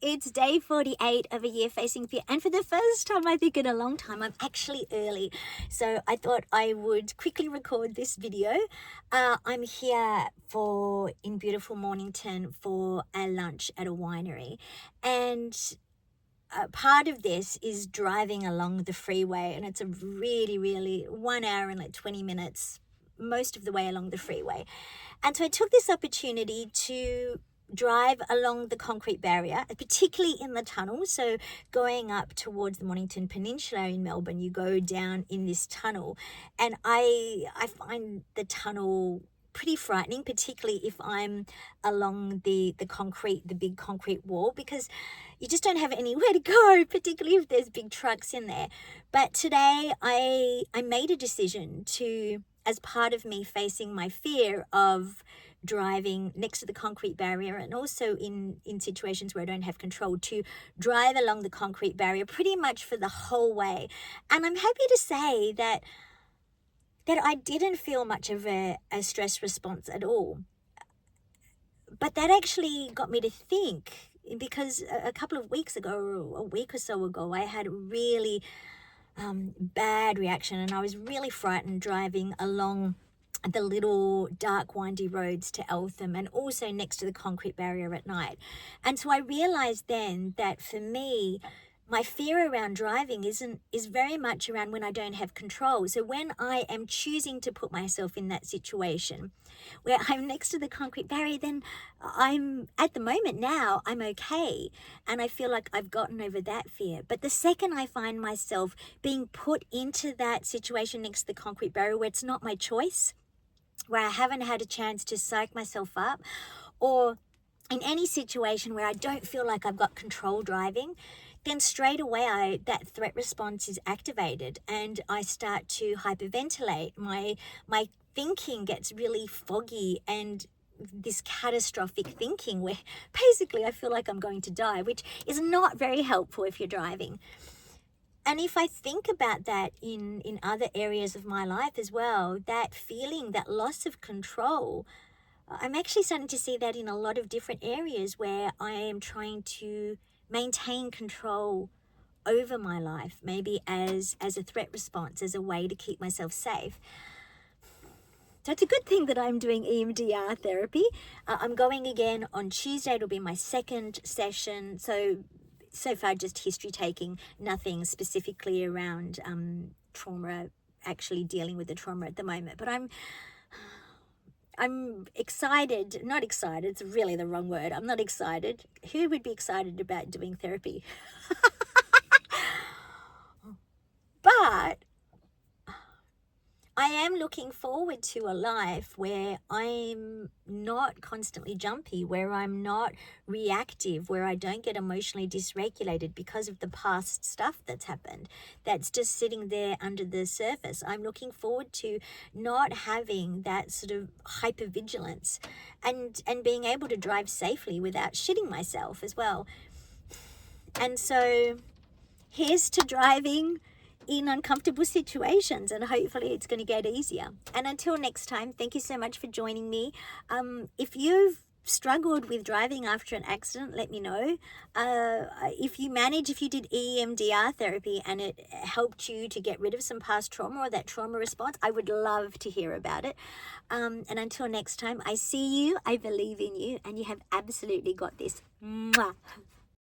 it's day 48 of a year facing fear, and for the first time I think in a long time I'm actually early, so I thought I would quickly record this video. I'm here in beautiful Mornington for a lunch at a winery, and part of this is driving along the freeway, and it's a really 1 hour and like 20 minutes most of the way along the freeway. And so I took this opportunity to drive along the concrete barrier, particularly in the tunnel. So going up towards the Mornington Peninsula in Melbourne, you go down in this tunnel, and I find the tunnel pretty frightening, particularly if I'm along the big concrete wall, because you just don't have anywhere to go, particularly if there's big trucks in there. But today I made a decision to, as part of me facing my fear of driving next to the concrete barrier, and also in situations where I don't have control, to drive along the concrete barrier pretty much for the whole way. And I'm happy to say that I didn't feel much of a stress response at all. But that actually got me to think, because a couple of weeks ago, or a week or so ago, I had a really bad reaction, and I was really frightened driving along the little dark windy roads to Eltham, and also next to the concrete barrier at night. And so I realized then that for me, my fear around driving is very much around when I don't have control. So when I am choosing to put myself in that situation where I'm next to the concrete barrier, then I'm, at the moment now, I'm okay. And I feel like I've gotten over that fear. But the second I find myself being put into that situation next to the concrete barrier where it's not my choice, where I haven't had a chance to psych myself up, or in any situation where I don't feel like I've got control driving, then straight away that threat response is activated, and I start to hyperventilate. My thinking gets really foggy, and this catastrophic thinking where basically I feel like I'm going to die, which is not very helpful if you're driving. And if I think about that in other areas of my life as well, that feeling, that loss of control, I'm actually starting to see that in a lot of different areas where I am trying to maintain control over my life, maybe as a threat response, as a way to keep myself safe. So it's a good thing that I'm doing EMDR therapy. I'm going again on Tuesday. It'll be my second session. So far just history taking, nothing specifically around trauma, actually dealing with the trauma at the moment. But I'm excited, not excited, it's really the wrong word. I'm not excited. Who would be excited about doing therapy? But I am looking forward to a life where I'm not constantly jumpy, where I'm not reactive, where I don't get emotionally dysregulated because of the past stuff that's happened, that's just sitting there under the surface. I'm looking forward to not having that sort of hypervigilance, and being able to drive safely without shitting myself as well. And so here's to driving in uncomfortable situations, and hopefully it's going to get easier. And until next time, thank you so much for joining me. If you've struggled with driving after an accident, let me know. If you did EMDR therapy and it helped you to get rid of some past trauma or that trauma response, I would love to hear about it. And until next time, I see you, I believe in you, and you have absolutely got this. Mwah.